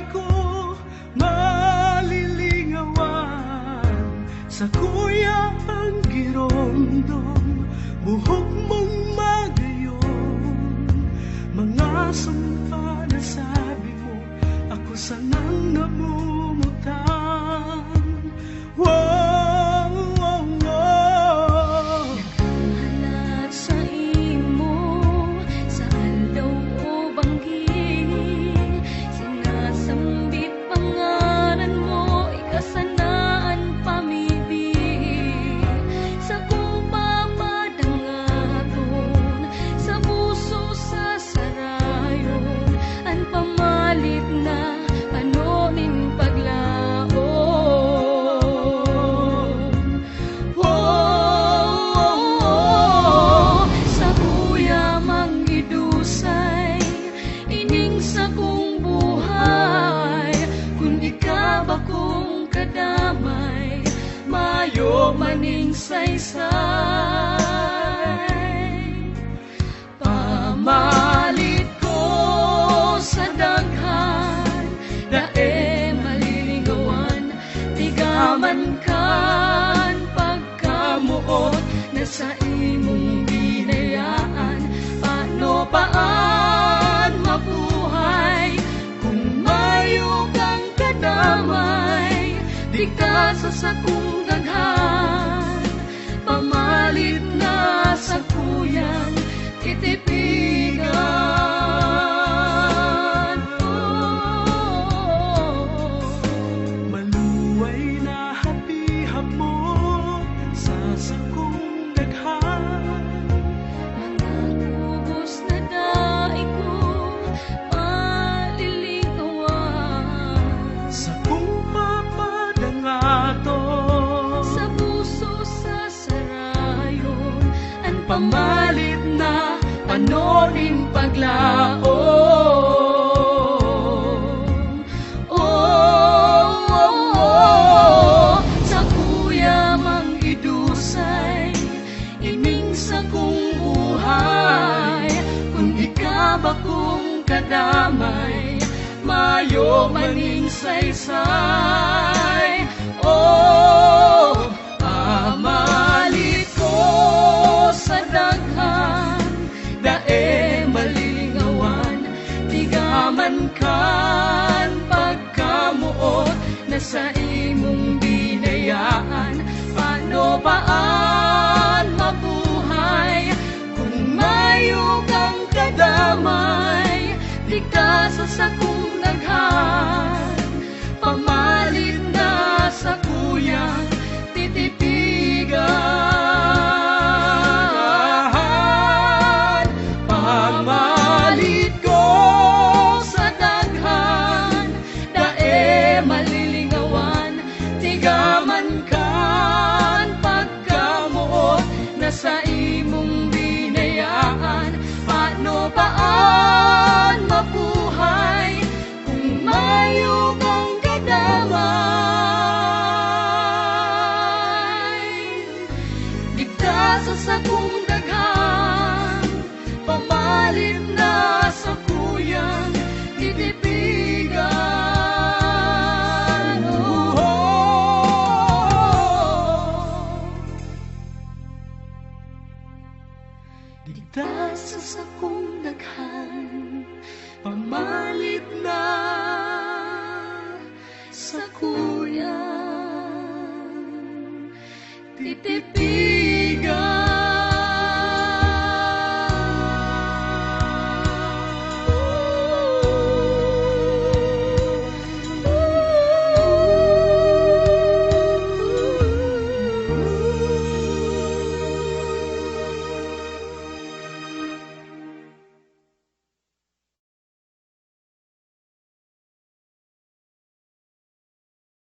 ko malilingawan sa kuya ang girondong, buhok mong magayon, mga sumpa na sabi mo, ako sanang namumutang. Wow, wow, wow. Naghahanap sa imo, saan daw o banggi, sinasambit pangalan mo, ikasanaan pamibig. Sa kupapadangaton, sa puso sa sarayon, ang pamalit na panonin paglaon. Oh, sa kuya mangidusay, ining sa kong buhay, kundi ka ba kong kadamay, mayo maning saysay. Pamalit ko sa daghan, dae maliligawan, tigaman kan pagkamuot na sa imong binayaan. Paano paan mabuhay kung mayo kang kadamay, di ka sa sakong daghan, pamalit na sa kuyang titipigan. Maluway na hapihap mo sa sakong daghan, Mga kubos na daig ko maliligawan, sa kung papadangaton, sa puso sa sarayon, ang pamalit na panonin paglaon. oh, sa kuya mangidusay, ining sa kong buhay, kung ikaw ba kong kadamay, mayo maning saysay. Oh, pamalit ko sa daghan, dae malilingawan, tigaman kan pagkamuot na sa imong binayaan. Paano paan mabuhay kung mayo kang kadamay, di ka sa sakong daghan, pamalit na sa kuyang titipigan. Pamalit ko sa daghan, dae malilingawan, tigaman kan pagkamuot na sa imong binayaan. Paano paan mabuhay kung mayo kang kadamay, di ka sa sakong daghan, pamalit na sa kuyang titipigan. Di Ka sa sakong daghan, pamalit na sa kuyang titipid.